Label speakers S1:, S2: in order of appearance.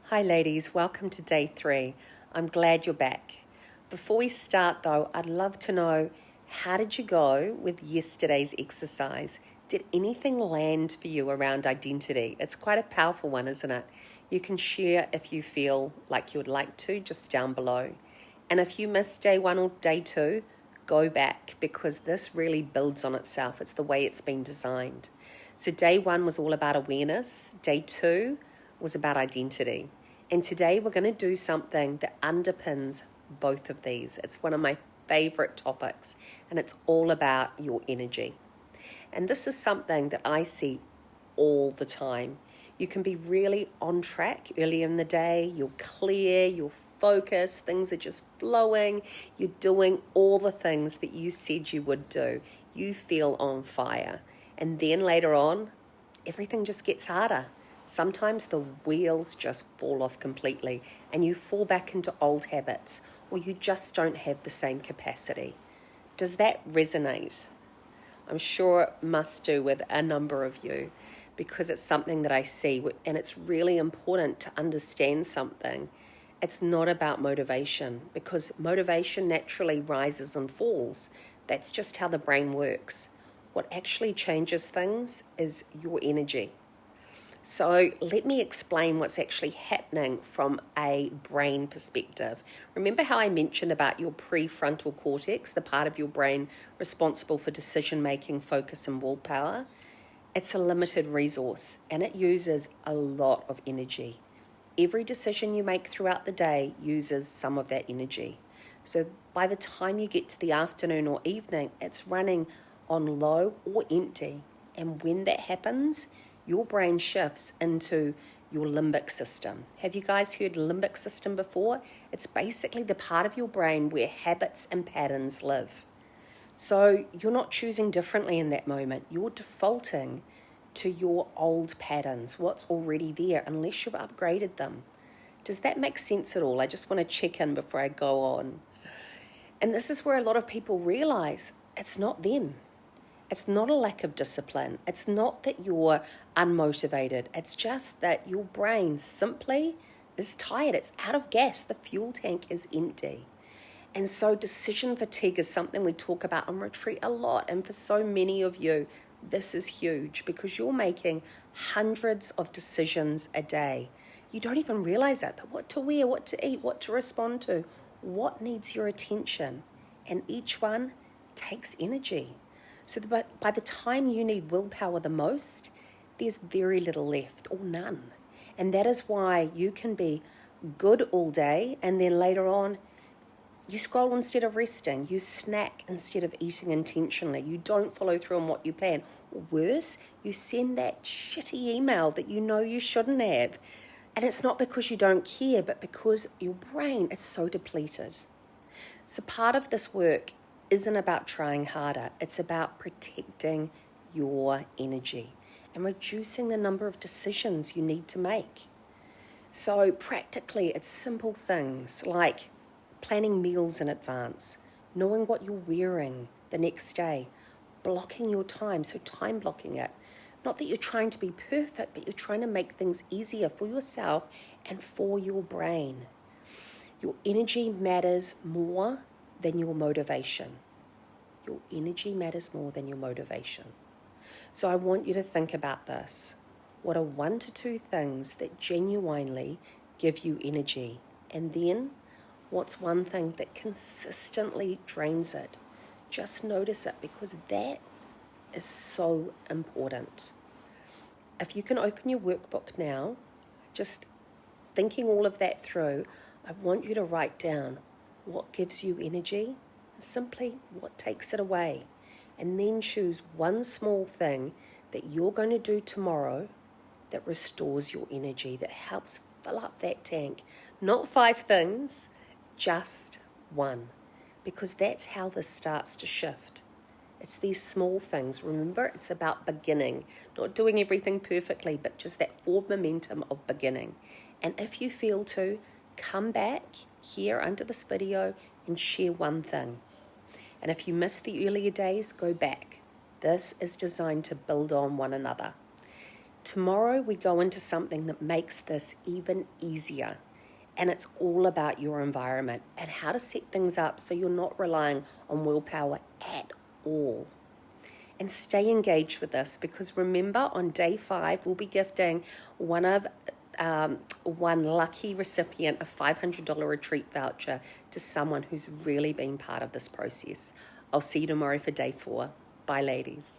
S1: Hi ladies, welcome to day 3. I'm glad you're back. Before we start though, I'd love to know, how did you go with yesterday's exercise? Did anything land for you around identity? It's quite a powerful one, isn't it? You can share if you feel like you would like to, just down below. And if you missed day 1 or day 2, go back because this really builds on itself. It's the way it's been designed. So day 1 was all about awareness. Day 2 was about identity. And today we're going to do something that underpins both of these. It's one of my favorite topics, and it's all about your energy. And this is something that I see all the time. You can be really on track early in the day, you're clear, you're focused, things are just flowing, you're doing all the things that you said you would do. You feel on fire. And then later on, everything just gets harder. Sometimes the wheels just fall off completely and you fall back into old habits, or you just don't have the same capacity. Does that resonate? I'm sure it must do with a number of you, because it's something that I see, and it's really important to understand something. It's not about motivation, because motivation naturally rises and falls. That's just how the brain works. What actually changes things is your energy. So let me explain what's actually happening from a brain perspective. Remember how I mentioned about your prefrontal cortex, the part of your brain responsible for decision-making, focus, and willpower? It's a limited resource, and it uses a lot of energy. Every decision you make throughout the day uses some of that energy. So by the time you get to the afternoon or evening, it's running on low or empty. And when that happens, your brain shifts into your limbic system. Have you guys heard limbic system before? It's basically the part of your brain where habits and patterns live. So you're not choosing differently in that moment. You're defaulting to your old patterns, what's already there, unless you've upgraded them. Does that make sense at all? I just want to check in before I go on. And this is where a lot of people realize it's not them. It's not a lack of discipline. It's not that you're unmotivated. It's just that your brain simply is tired. It's out of gas. The fuel tank is empty. And so decision fatigue is something we talk about on retreat a lot. And for so many of you, this is huge because you're making hundreds of decisions a day. You don't even realize that, but what to wear, what to eat, what to respond to, what needs your attention. And each one takes energy. So by the time you need willpower the most, there's very little left or none. And that is why you can be good all day and then later on, you scroll instead of resting, you snack instead of eating intentionally, you don't follow through on what you plan. Or worse, you send that shitty email that you know you shouldn't have. And it's not because you don't care, but because your brain is so depleted. So part of this work isn't about trying harder. It's about protecting your energy and reducing the number of decisions you need to make. So practically, it's simple things like planning meals in advance, knowing what you're wearing the next day, blocking your time, so time blocking it. Not that you're trying to be perfect, but you're trying to make things easier for yourself and for your brain. Your energy matters more than your motivation. Your energy matters more than your motivation. So I want you to think about this. What are 1 to 2 things that genuinely give you energy? And then what's one thing that consistently drains it? Just notice it, because that is so important. If you can open your workbook now, just thinking all of that through, I want you to write down what gives you energy, simply what takes it away, and then choose one small thing that you're going to do tomorrow that restores your energy, that helps fill up that tank. Not 5 things, just one, because that's how this starts to shift. It's these small things. Remember, it's about beginning, not doing everything perfectly, but just that forward momentum of beginning. And if you feel to, come back here under this video and share one thing. And if you missed the earlier days, go back. This is designed to build on one another. Tomorrow we go into something that makes this even easier. And it's all about your environment and how to set things up so you're not relying on willpower at all. And stay engaged with this, because remember, on day 5, we'll be gifting one lucky recipient a $500 retreat voucher to someone who's really been part of this process. I'll see you tomorrow for day 4. Bye, ladies.